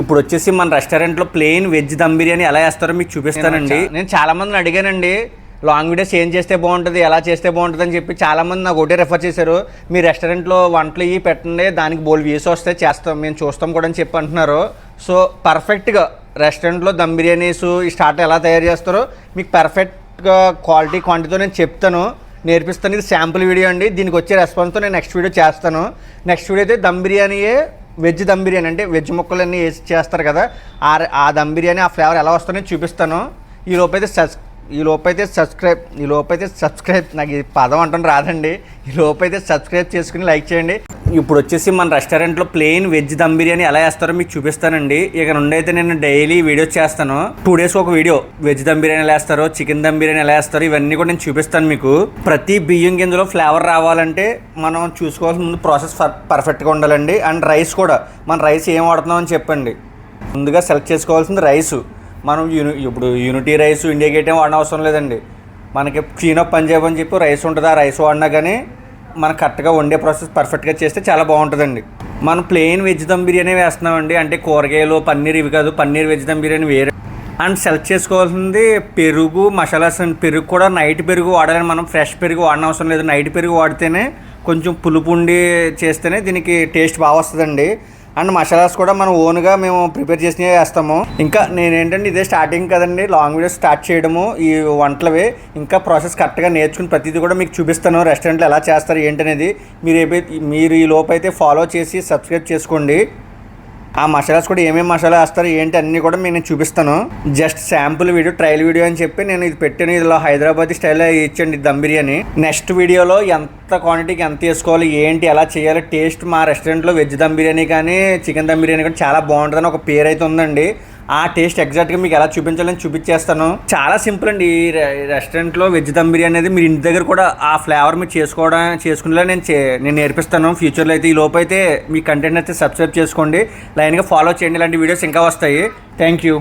ఇప్పుడు వచ్చేసి మన రెస్టారెంట్లో ప్లెయిన్ వెజ్ దమ్ బిర్యానీ ఎలా వేస్తారో మీకు చూపిస్తానండి. నేను చాలా మందిని అడిగానండి, లాంగ్ వీడియోస్ ఏం చేస్తే బాగుంటుంది, ఎలా చేస్తే బాగుంటుంది అని చెప్పి చాలామంది నాకు ఒకటే రెఫర్ చేశారు. మీ రెస్టారెంట్లో వంటలు ఇవి పెట్టండి, దానికి బోల్ వ్యూస్ వస్తే చేస్తాం, మేము చూస్తాం కూడా అని చెప్పి అంటున్నారు. సో పర్ఫెక్ట్గా రెస్టారెంట్లో దమ్ బిర్యానీస్ ఈ స్టార్ట్ ఎలా తయారు చేస్తారో మీకు పర్ఫెక్ట్గా క్వాంటిటీతో నేను చెప్తాను, నేర్పిస్తాను. ఇది శాంపుల్ వీడియో అండి. దీనికి వచ్చే రెస్పాన్స్తో నేను నెక్స్ట్ వీడియో చేస్తాను. నెక్స్ట్ వీడియో అయితే దమ్ బిర్యానీయే, వెజ్ దమ్ బిర్యానీ అంటే వెజ్ ముక్కలన్నీ వేసి చేస్తారు కదా, ఆ దమ్ బిర్యానీ ఆ ఫ్లేవర్ ఎలా వస్తుందో చూపిస్తాను. ఈ లోపైతే సబ్స్క్రైబ్ నాకు ఈ పదం అంటాను రాదండి. ఈ లోపైతే సబ్స్క్రైబ్ చేసుకుని లైక్ చేయండి. ఇప్పుడు వచ్చేసి మన రెస్టారెంట్లో ప్లెయిన్ వెజ్ దమ్ బిర్యానీ ఎలా వేస్తారో మీకు చూపిస్తానండి. ఇక నుండి అయితే నేను డైలీ వీడియోస్ చేస్తాను. 2 days ఒక వీడియో, వెజ్ దమ్ బిర్యానీ ఎలా వేస్తారో, చికెన్ దమ్ బిర్యానీ ఎలా వేస్తారో ఇవన్నీ కూడా నేను చూపిస్తాను మీకు. ప్రతి బియ్యం గింజలో ఫ్లేవర్ రావాలంటే మనం చూసుకోవాల్సిన ముందు ప్రాసెస్ పర్ఫెక్ట్గా ఉండాలండి. అండ్ రైస్ కూడా, మన రైస్ ఏం వాడుతున్నాం అని చెప్పండి. ముందుగా సెలెక్ట్ చేసుకోవాల్సింది రైసు. మనం ఇప్పుడు యూనిటీ రైస్, ఇండియా గేట్ ఏం వాడిన అవసరం లేదండి. మనకి క్లీన్ అప్ పంజాబ్ అని చెప్పి రైస్ ఉంటుంది, ఆ రైస్ వాడినా కానీ మనం కరెక్ట్గా వండే ప్రాసెస్ పర్ఫెక్ట్గా చేస్తే చాలా బాగుంటుందండి. మనం ప్లెయిన్ వెజ్ దమ్ బిర్యానీ వేస్తున్నామండి, అంటే కూరగాయలు పన్నీర్ ఇవి కాదు, పన్నీర్ వెజ్ దమ్ బిర్యానీ వేరే. అండ్ సెలెక్ట్ చేసుకోవాల్సింది పెరుగు, మసాలాస్ అండ్ పెరుగు కూడా నైట్ పెరుగు వాడాలని, మనం ఫ్రెష్ పెరుగు వాడిన అవసరం లేదు. నైట్ పెరుగు వాడితేనే కొంచెం పులుపు ఉండి చేస్తేనే దీనికి టేస్ట్ బాగా వస్తుందండి. అండ్ మసాలాస్ కూడా మనం ఓన్గా మేము ప్రిపేర్ చేసినవి వేస్తాము. ఇంకా నేనేంటంటే ఇదే స్టార్టింగ్ కదండి లాంగ్ వీడియోస్ స్టార్ట్ చేయడము ఈ వంటలవి. ఇంకా ప్రాసెస్ కరెక్ట్గా నేర్చుకుని ప్రతిదీ కూడా మీకు చూపిస్తాను, రెస్టారెంట్లో ఎలా చేస్తారు ఏంటనేది. మీరు ఈ లోపైతే ఫాలో చేసి సబ్స్క్రైబ్ చేసుకోండి. ఆ మసాలాస్ కూడా ఏమేమి మసాలా వేస్తారు ఏంటి అన్నీ కూడా నేను చూపిస్తాను. Just sample video, trial video అని చెప్పి నేను ఇది పెట్టాను. ఇదిలో హైదరాబాద్ స్టైల్లో ఇచ్చండి దమ్ బిర్యానీ. నెక్స్ట్ వీడియోలో ఎంత క్వాంటిటీకి ఎంత వేసుకోవాలి, ఏంటి ఎలా చేయాలి, టేస్ట్ మా రెస్టారెంట్లో వెజ్ దమ్ బిర్యానీ కానీ చికెన్ దమ్ బిర్యానీ కానీ చాలా బాగుంటుందని ఒక పేరు అయితే ఉందండి. ఆ టేస్ట్ ఎగ్జాక్ట్గా మీకు ఎలా చూపించాలని చూపించేస్తాను. చాలా సింపుల్ అండి. ఈ రెస్టారెంట్లో వెజ్ దమ్ బిర్యానీ అనేది మీరు ఇంటి దగ్గర కూడా ఆ ఫ్లేవర్ మీరు చేసుకునేలా నేను నేర్పిస్తాను ఫ్యూచర్లో అయితే. ఈ లోపు అయితే మీ కంటెంట్ అయితే సబ్స్క్రైబ్ చేసుకోండి, లైన్గా ఫాలో చేయండి, ఇలాంటి వీడియోస్ ఇంకా వస్తాయి. Thank you.